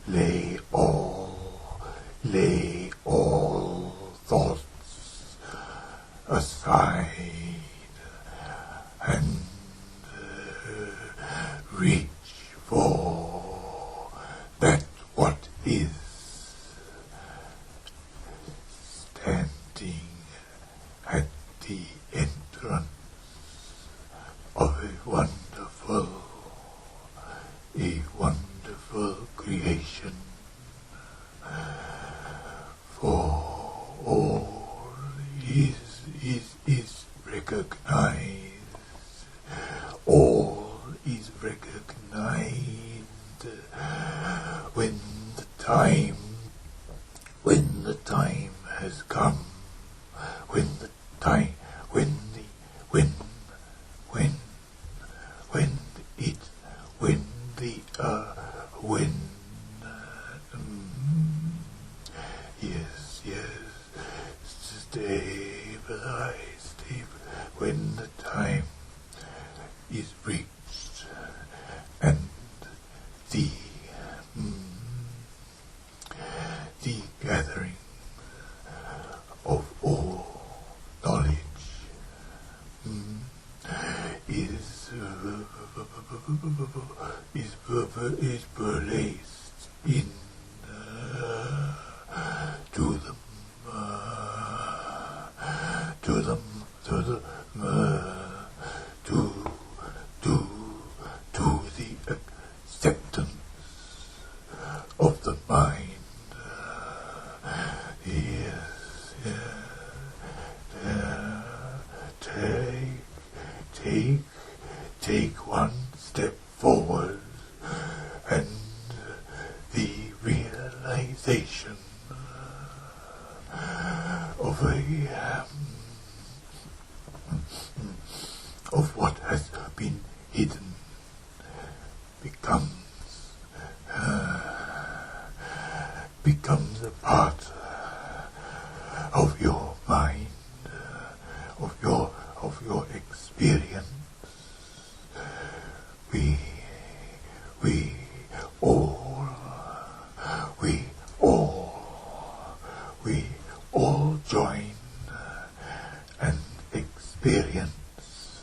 lay all thoughts aside and reach for that what is standing at the entrance of a wonderful creation. For all is recognized. All is recognized when the time has come. When when the time is reached and the gathering of all knowledge is burlesed in to the acceptance of the mind. Take one step forward, and the realization of what has been hidden becomes a part of your mind, of your experience. We all join and experience,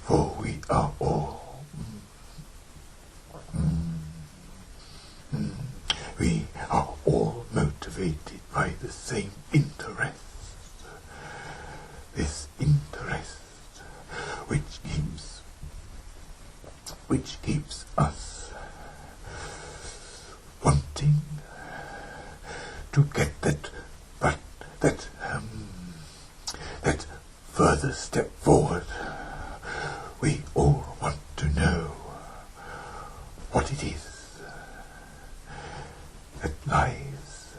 for we are all motivated by the same interest. This interest which keeps us wanting to get that further step forward. We all want to know what it is that lies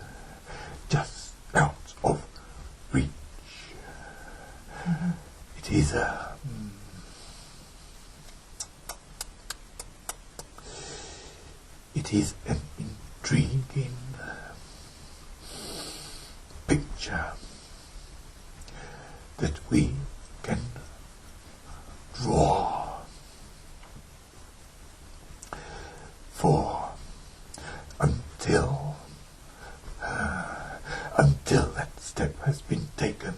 just out of reach. It is an intriguing picture that we can draw, for until that step has been taken,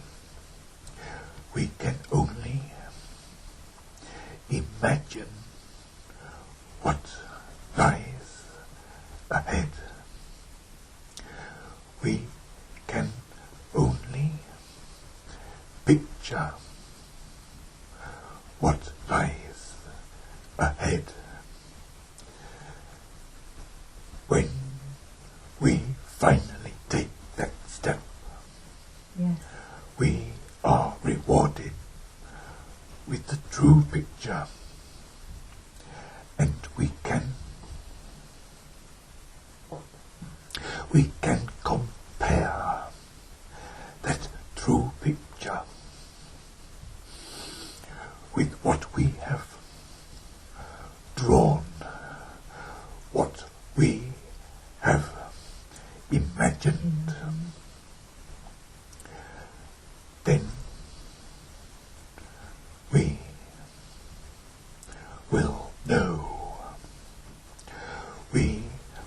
we can only imagine what lies ahead. We can only picture what lies ahead. When we finally take that step, yes, we are rewarded with the true picture, and we can compare that true picture with what we have drawn, what we have imagined. Then we will know, we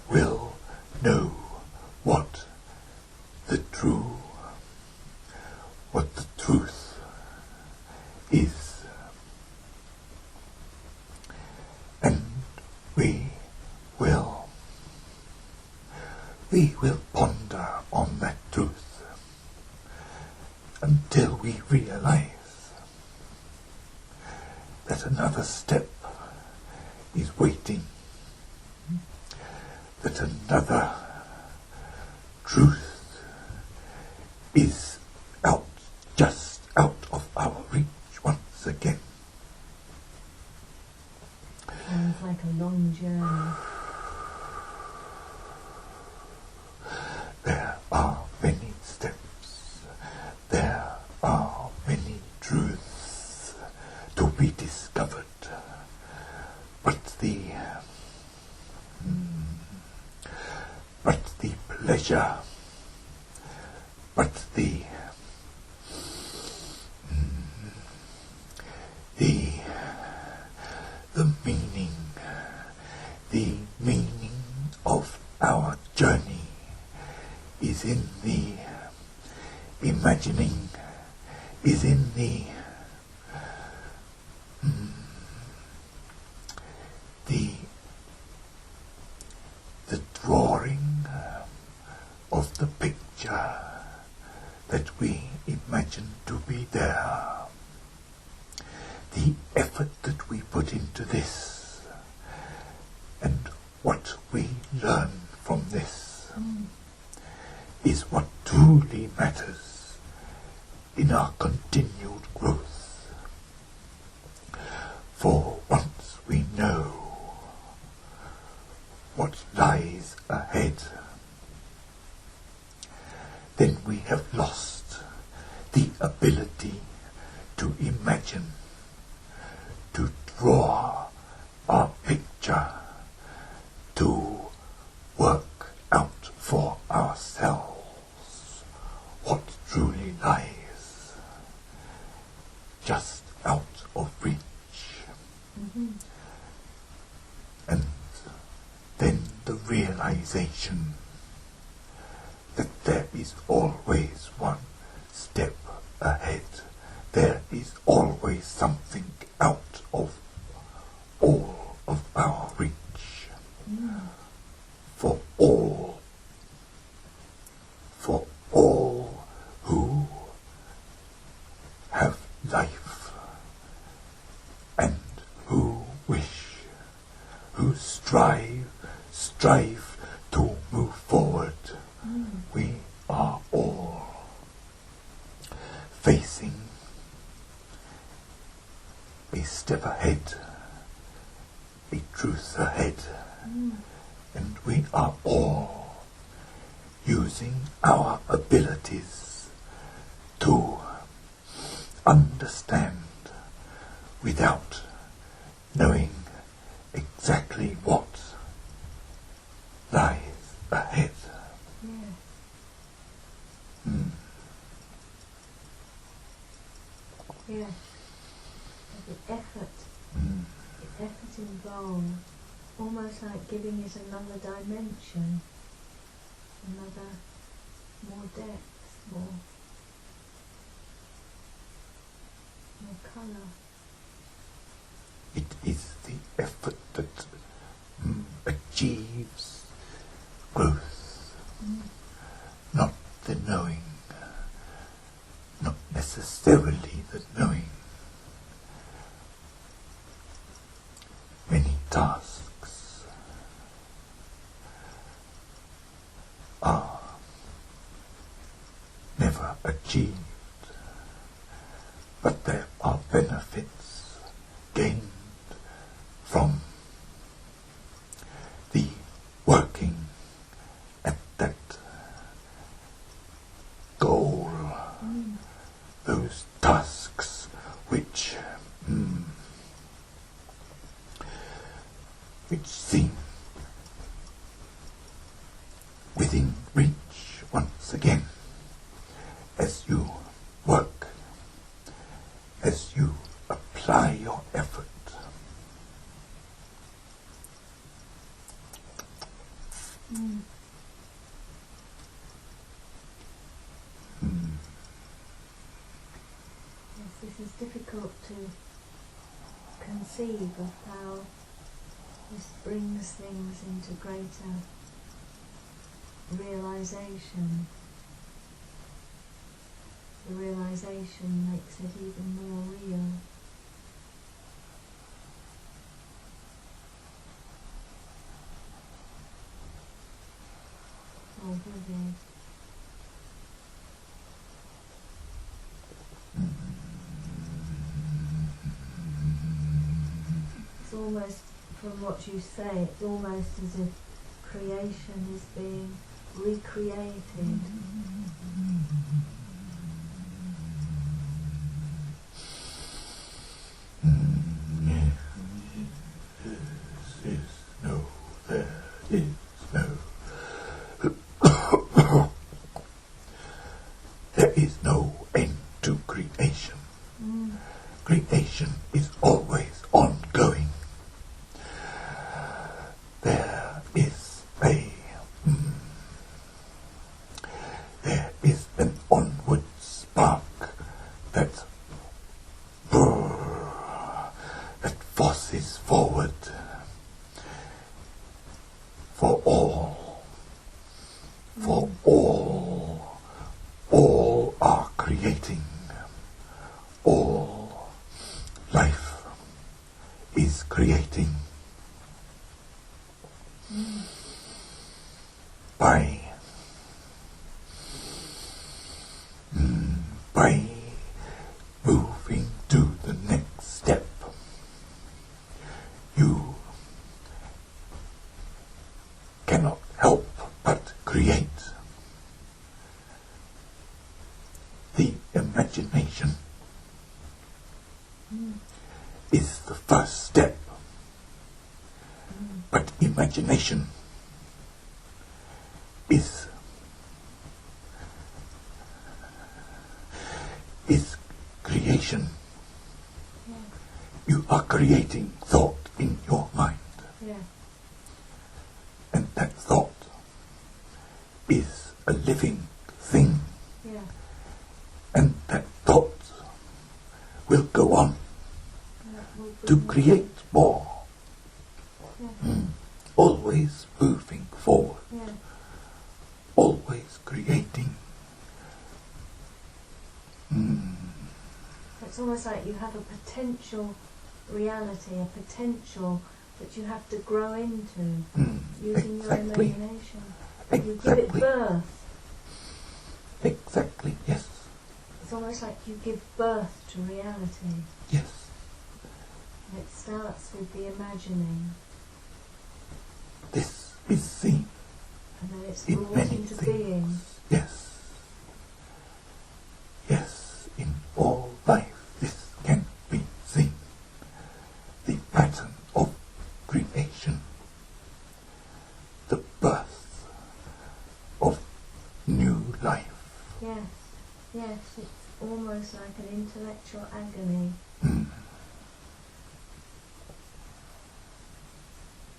will we will ponder on that truth until we realize that another step is waiting, that another truth is just out of our reach once again. Sounds like a long journey. There are many steps, there are many truths to be discovered, but the pleasure, but the meaning of our journey is in the imagining, is in the drawing of the picture that we imagine to be there. The effort that we put into this and what we learn from this is what truly matters in our continued growth. For once we know what lies ahead, then we have lost the ability to imagine, to draw our picture, to work out for ourselves what truly lies just out of reach. And then the realization that there is always one step ahead. There is always something out of all of our reach. For all who have life and who wish, who strive to move forward. We are all facing a step ahead, a truth ahead, and we are all using our abilities to understand without knowing exactly what lies ahead. Yeah. The effort involved, almost like giving it another dimension, another more depth, more colour. It is the effort that achieves growth, not the knowing, not necessarily the knowing. Many tasks are never achieved, but there are benefits gained from the working at that goal, those tasks which seem within reach once again as you work, as you apply your effort. Yes, this is difficult to conceive of how this brings things into greater realization. The realization makes it even more real. More vivid. It's almost, from what you say, it's almost as if creation is being recreated. There is no end to creation. Creation is always ongoing. There is an onward spark that forces forward for all are creating, all life is creating by moving to the next step. You cannot help but create. The imagination is the first step, but imagination is creation. Yeah. You are creating thought in your mind. Yeah. And that thought is a living thing. Yeah. And that thought will go on to create more. Yeah. Always moving forward. Yeah. Always creating. It's almost like you have a potential reality, a potential that you have to grow into using Exactly. your imagination. Exactly. You give it birth. Exactly, yes. It's almost like you give birth to reality. Yes. And it starts with the imagining. This is seen And then it's in brought many into things. being. Yes. Yes, in all life this can be seen. The pattern of creation. The birth of new life. Yes, yes, it's almost like an intellectual agony.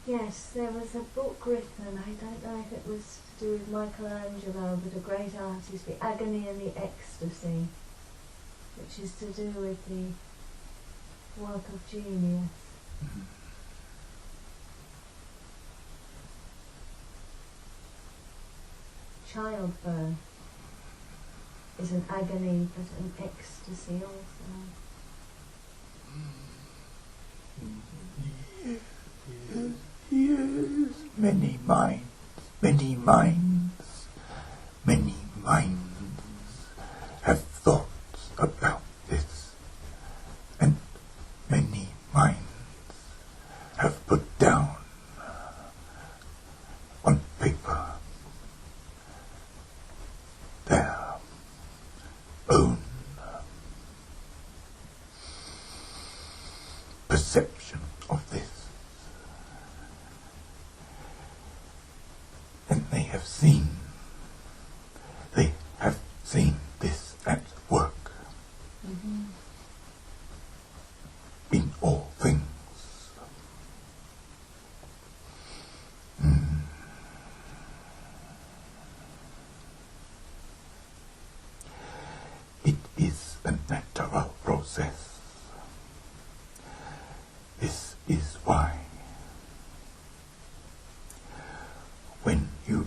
Yes, there was a book written, I don't know if it was to do with Michelangelo, but a great artist, The Agony and the Ecstasy, which is to do with the work of genius. Childbirth is an agony, but an ecstasy also. Yes, many minds, many minds, many minds have thoughts about this, and many minds have put down on paper their own perception of this. And they have seen this at work in all things. It is a natural process. This is why when you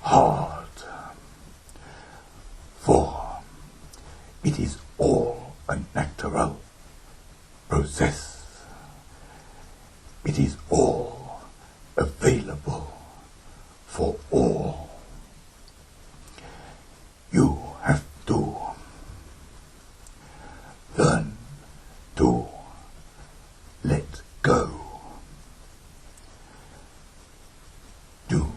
hard, for it is all a natural process. It is all available for all. You have to learn to let go. Do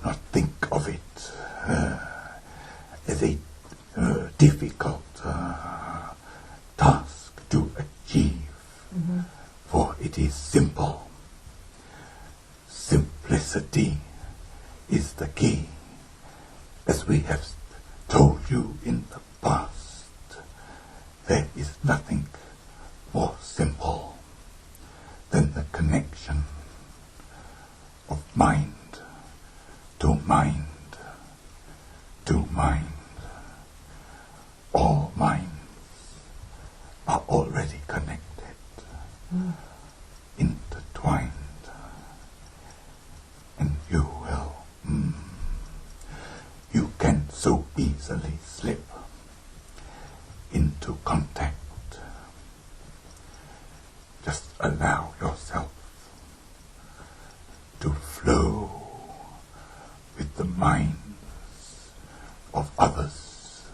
not think of it as a difficult task to achieve, for it is simple. Simplicity is the key. As we have told you in the past, there is nothing more simple than the connection of mind to mind to mind. All minds are already connected, intertwined, and you can so easily slip into contact. Just allow yourself to flow with the minds of others,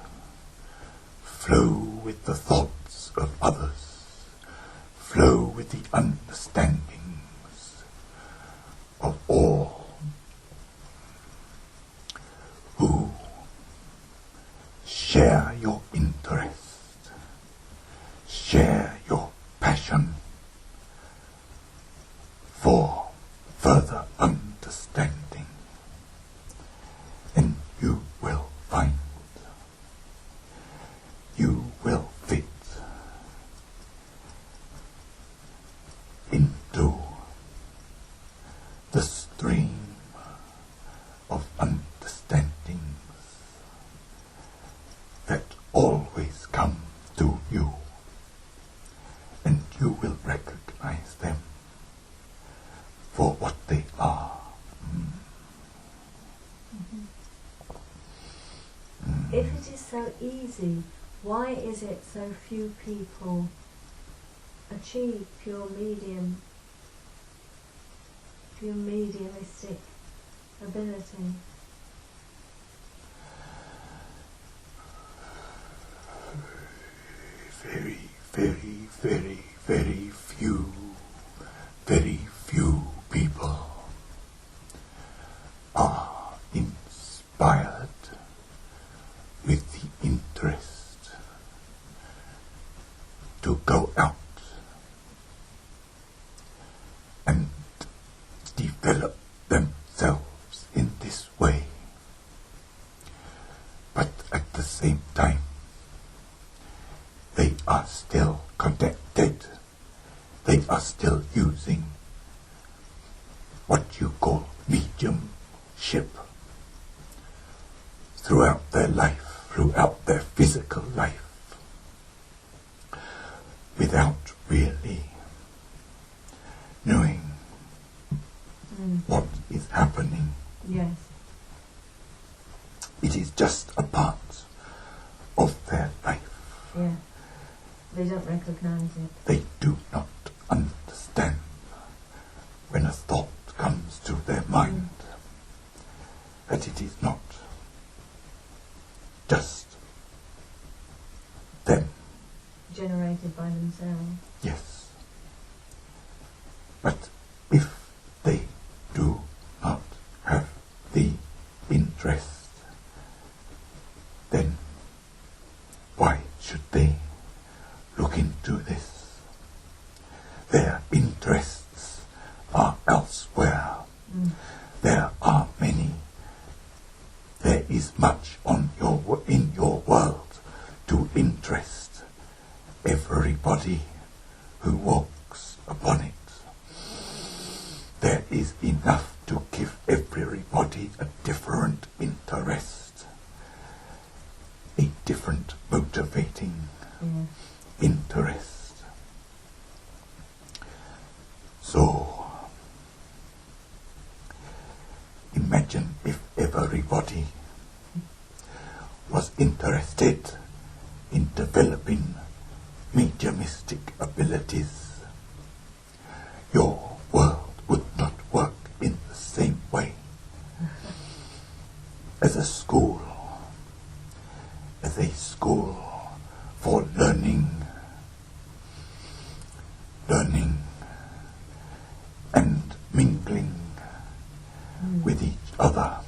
flow with the thoughts of others, flow with the understandings of all who share your interest, share your passion for further understanding, and you will find you will fit into the stream of understandings that always come to you, and you will recognize them for what they are. If it is so easy, why is it so few people achieve pure mediumistic ability? Very few people are inspired with the interest to go out and develop themselves in this way. But at the same time, they are still connected. They are still using what you call mediumship throughout their life, throughout their physical life, without really knowing what is happening. Yes. It is just a part of their life. Yeah. They don't recognize it. They do not understand when a thought comes to their mind that it is not just them. Generated by themselves. Yes. But if they do not have the interest, then why should they look into this? Their interests are elsewhere. There are many. There is much in your world to interest everybody who walks upon it. There is enough to give everybody a different interest, a different motivating interest. So, Imagine if everybody was interested in developing mediumistic abilities. Your world would not work in the same way. As a school for learning and mingling with each other,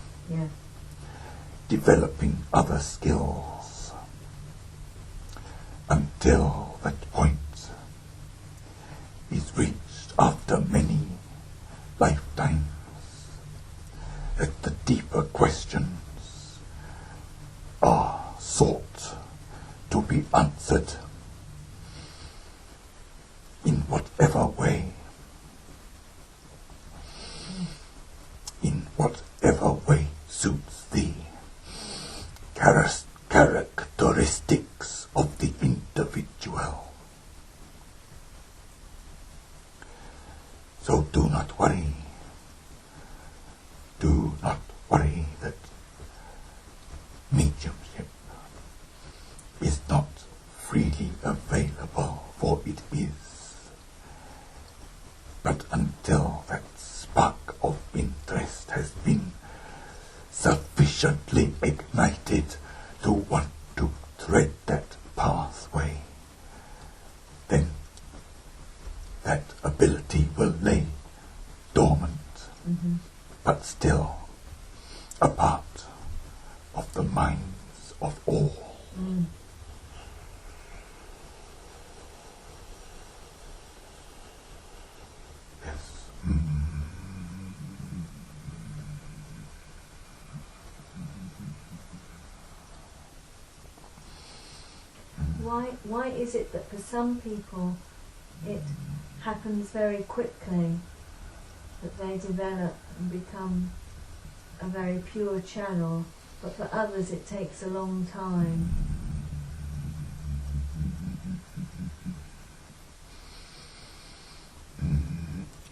developing other skills until that point is reached after many lifetimes, that the deeper questions are sought to be answered in whatever way, suits the characteristics of the individual. So do not worry that mediumship is not freely available, for it is. But until that spark of interest has been sufficiently ignited to want to tread that pathway, then that ability will lay dormant, but still a part of the minds of all. Yes. Why is it that for some people it happens very quickly, that they develop and become a very pure channel, but for others it takes a long time?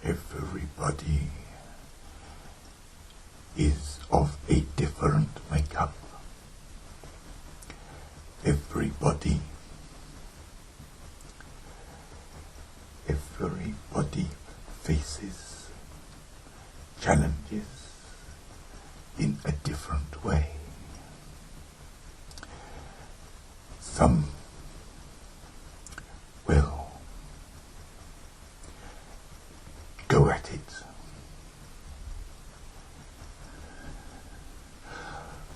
Everybody is of a different makeup. Everybody faces challenges in a different way. Some will go at it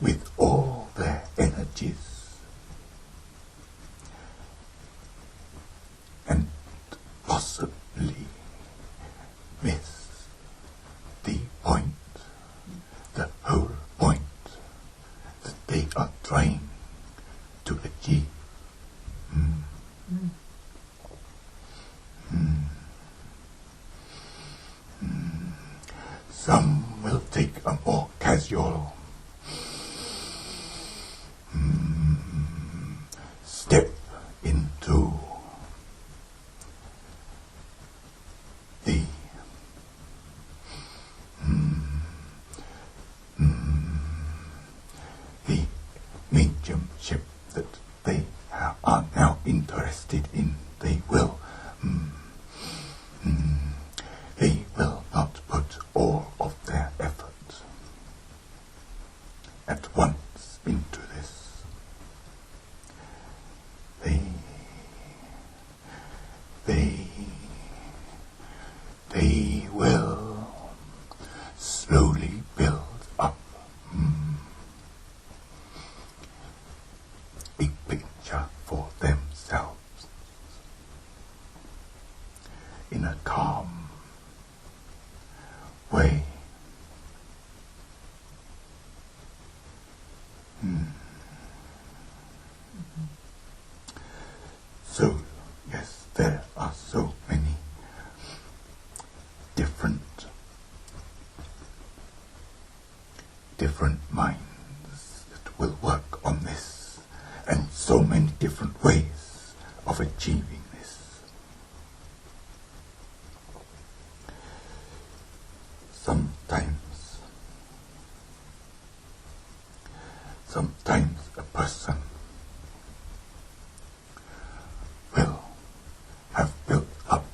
with all their energies and possibly miss the point, the whole point that they are trying to achieve. Some will take a more casual step into the mediumship that they are now interested in. They will not put all of their effort at once into this. They will slowly build up a picture for themselves in a calm way. So, yes, there are so many different minds that will work on this, and so many different ways of achieving this. Sometimes sometimes a person will have built up,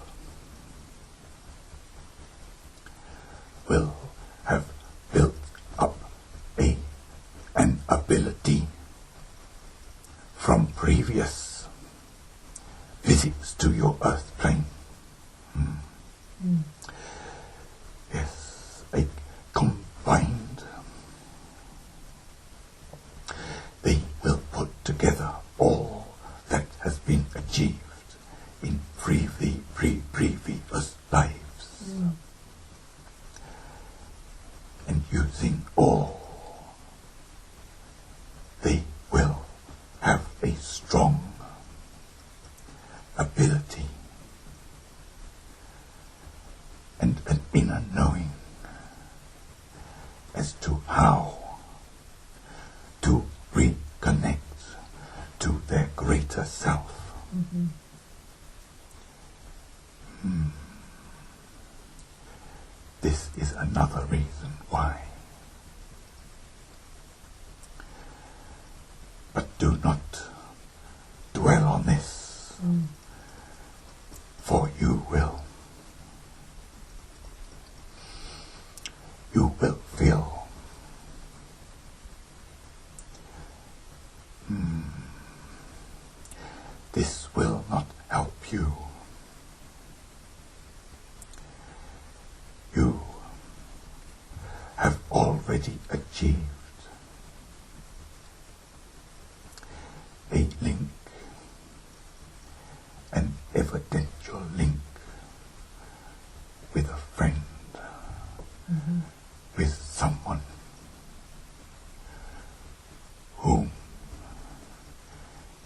an ability from previous visits to your earth plane. Yes, a combined. They will put together all that has been achieved in previous lives, and using all, they will have a strong ability and an inner knowing as to how to reconnect to their greater self. This is another reason why. But do not dwell on this, for you will feel this will not help you. You have already achieved a link, an evidential link with a friend, with someone whom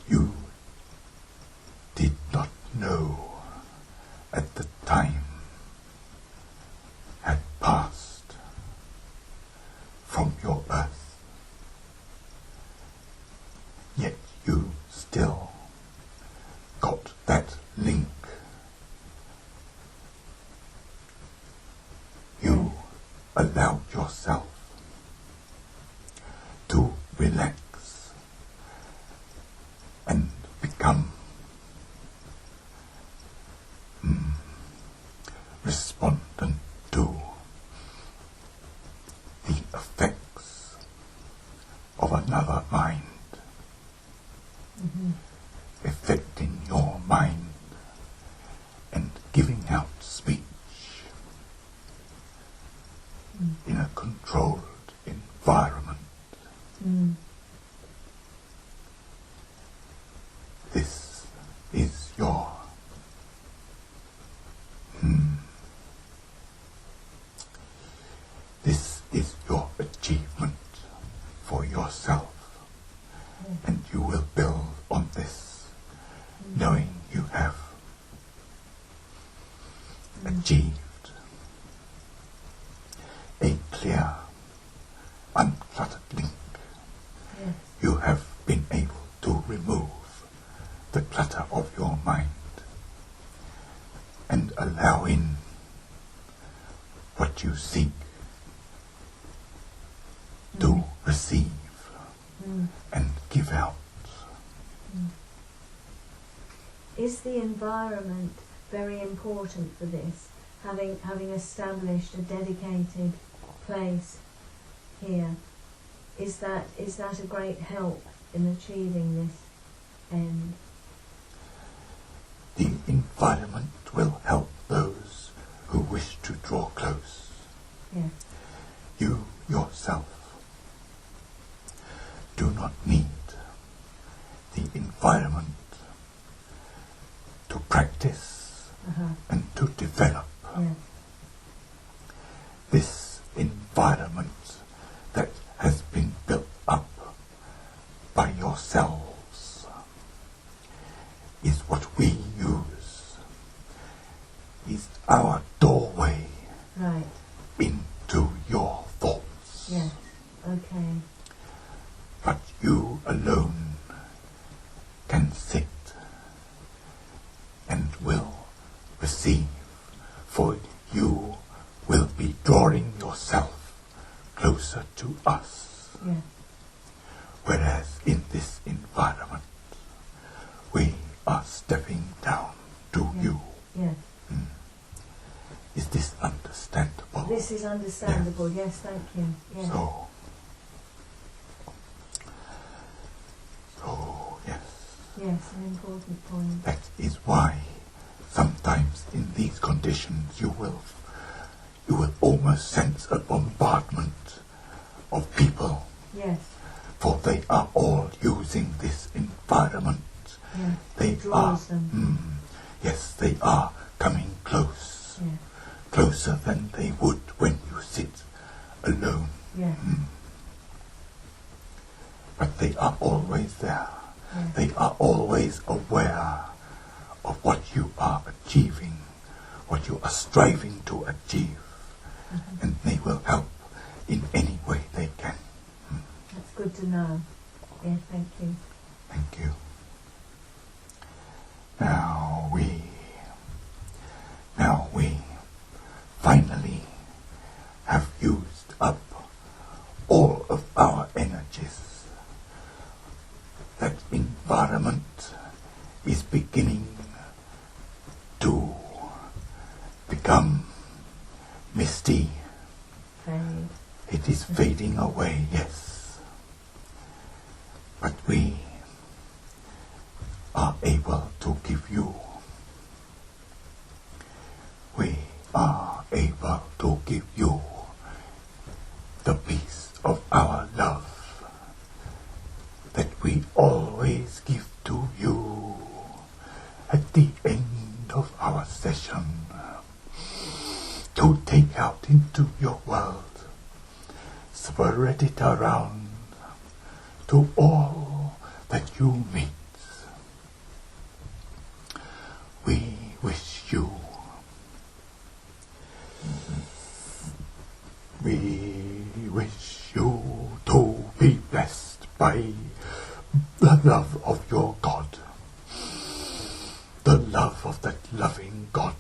you did not know at the time had passed from your earth, yet you still got that link. You allowed yourself to relax and become respondent to the effects of another mind affecting your mind and giving out speech in a controlled environment. This is your achievement for yourself, and you will build on this, knowing you have achieved a clear, uncluttered link. You have been able to remove the clutter of your mind and allow in what you seek to receive and give out. Is the environment very important for this? Having established a dedicated place here, is that a great help in achieving this end? The environment will help those who wish to draw close. Yes. You yourself do not need the environment to practice and to develop. Yes. This environment that has been built up by yourselves is what we use, is our doorway into your thoughts. Yes. Okay. But you alone can sit and will receive, for you will be drawing yourself closer to us. Yes. Whereas in this environment, we are stepping down to you. Yes. Is this understandable? This is understandable, yes, thank you. Yes. So, yes. Yes, an important point. That is why sometimes in these conditions you will almost sense a bombardment of people. Yes. For they are all using this environment. Yes. They draws them. Yes, they are coming close. Yes. Closer than they would when you sit alone. Yes. But they are always there. Yes. They are always aware of what you are achieving, what you are striving to achieve. And they will help in any way they can. That's good to know. Yes, thank you. Thank you. Now we finally have used up all of our energies. That environment is beginning to become misty. Fade. It is fading away, yes. But we are able to give you. We are able to give you the peace of our love that we always give to you at the end of our session, to take out into your world, spread it around to all that you meet. We wish you to be blessed by the love of your God, the love of that loving God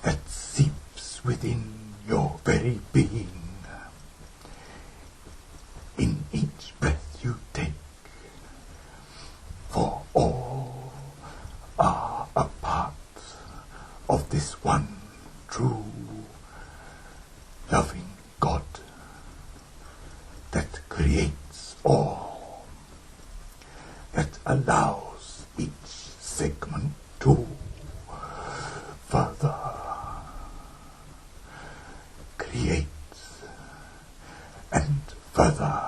that seeps within your very being in each breath you take, for all are a part of this one true loving God that creates all, that allows each segment to further create and further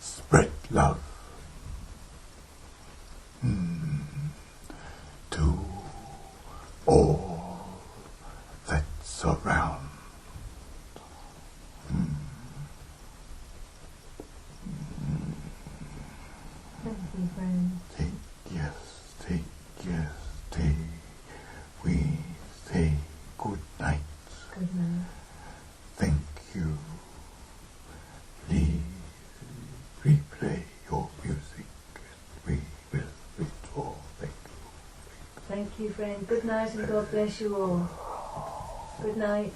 spread love to all that surround. Thank you, friend. Take we say good night. Good night. Thank you. Please replay your music. We will withdraw. Thank you. Thank you, friend. Good night and God bless you all. Good night.